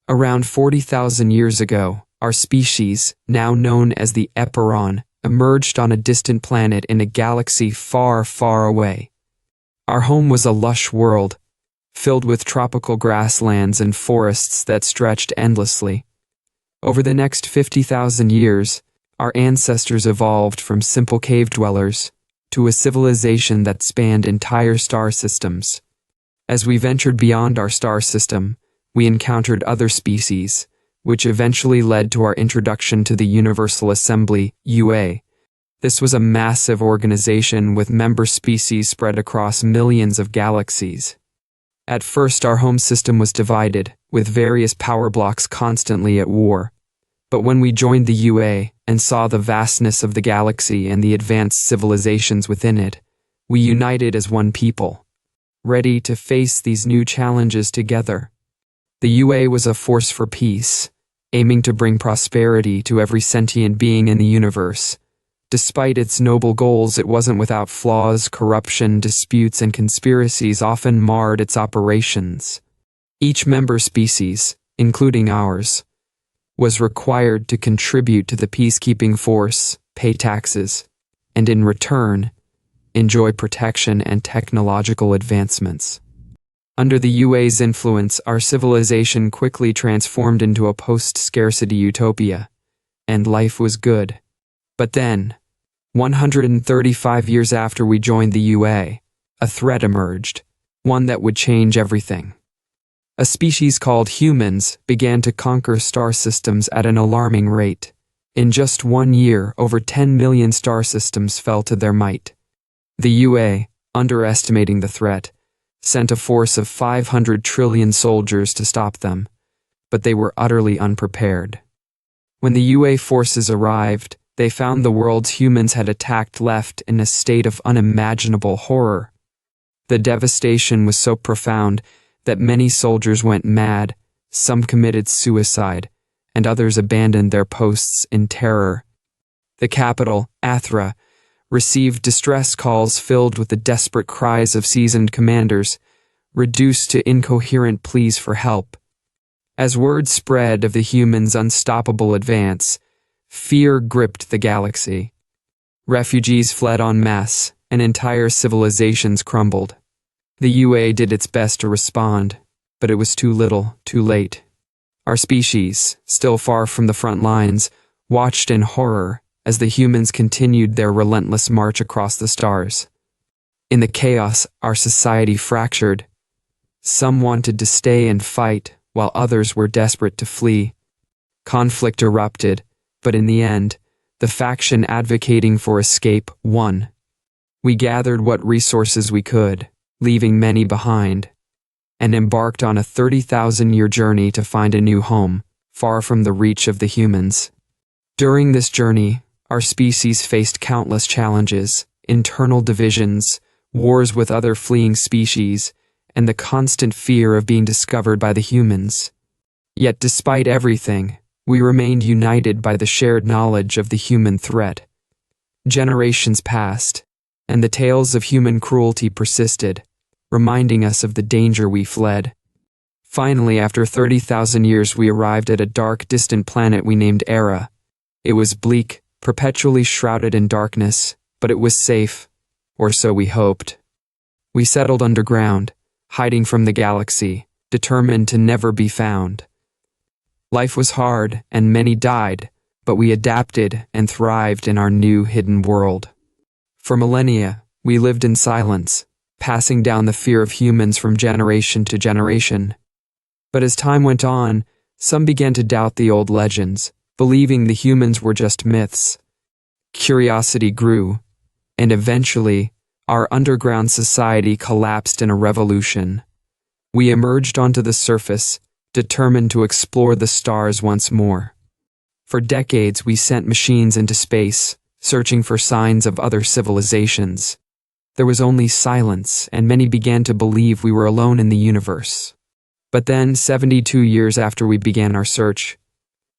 Around 40,000 years ago, our species, now known as the Eperon, emerged on a distant planet in a galaxy far, far away. Our home was a lush world, filled with tropical grasslands and forests that stretched endlessly. Over the next 50,000 years, our ancestors evolved from simple cave dwellers to a civilization that spanned entire star systems. As we ventured beyond our star system, we encountered other species, which eventually led to our introduction to the Universal Assembly, UA. This was a massive organization with member species spread across millions of galaxies. At first, our home system was divided, with various power blocks constantly at war. But when we joined the UA and saw the vastness of the galaxy and the advanced civilizations within it, we united as one people, ready to face these new challenges together. The UA was a force for peace, aiming to bring prosperity to every sentient being in the universe. Despite its noble goals, it wasn't without flaws. Corruption, disputes, and conspiracies often marred its operations. Each member species, including ours, was required to contribute to the peacekeeping force, pay taxes, and in return, enjoy protection and technological advancements. Under the UA's influence, our civilization quickly transformed into a post-scarcity utopia, and life was good. But then, 135 years after we joined the UA, a threat emerged, one that would change everything. A species called humans began to conquer star systems at an alarming rate. In just 1 year, over 10 million star systems fell to their might. The UA, underestimating the threat, sent a force of 500 trillion soldiers to stop them, but they were utterly unprepared. When the UA forces arrived, they found the world's humans had attacked left in a state of unimaginable horror. The devastation was so profound that many soldiers went mad, some committed suicide, and others abandoned their posts in terror. The capital, Athra, received distress calls filled with the desperate cries of seasoned commanders, reduced to incoherent pleas for help. As word spread of the humans' unstoppable advance, fear gripped the galaxy. Refugees fled en masse, and entire civilizations crumbled. The UA did its best to respond, but it was too little, too late. Our species, still far from the front lines, watched in horror as the humans continued their relentless march across the stars. In the chaos, our society fractured. Some wanted to stay and fight, while others were desperate to flee. Conflict erupted, but in the end, the faction advocating for escape won. We gathered what resources we could, leaving many behind, and embarked on a 30,000-year journey to find a new home, far from the reach of the humans. During this journey, our species faced countless challenges, internal divisions, wars with other fleeing species, and the constant fear of being discovered by the humans. Yet despite everything, we remained united by the shared knowledge of the human threat. Generations passed, and the tales of human cruelty persisted, reminding us of the danger we fled. Finally, after 30,000 years, we arrived at a dark, distant planet we named Era. It was bleak, perpetually shrouded in darkness, but it was safe, or so we hoped. We settled underground, hiding from the galaxy, determined to never be found. Life was hard, and many died, but we adapted and thrived in our new hidden world. For millennia, we lived in silence, passing down the fear of humans from generation to generation. But as time went on, some began to doubt the old legends, believing the humans were just myths. Curiosity grew, and eventually, our underground society collapsed in a revolution. We emerged onto the surface, determined to explore the stars once more. For decades, we sent machines into space, searching for signs of other civilizations. There was only silence, and many began to believe we were alone in the universe. But then, 72 years after we began our search,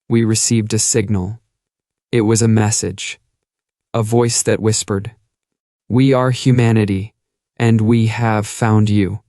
we received a signal. It was a message, a voice that whispered, "We are humanity, and we have found you."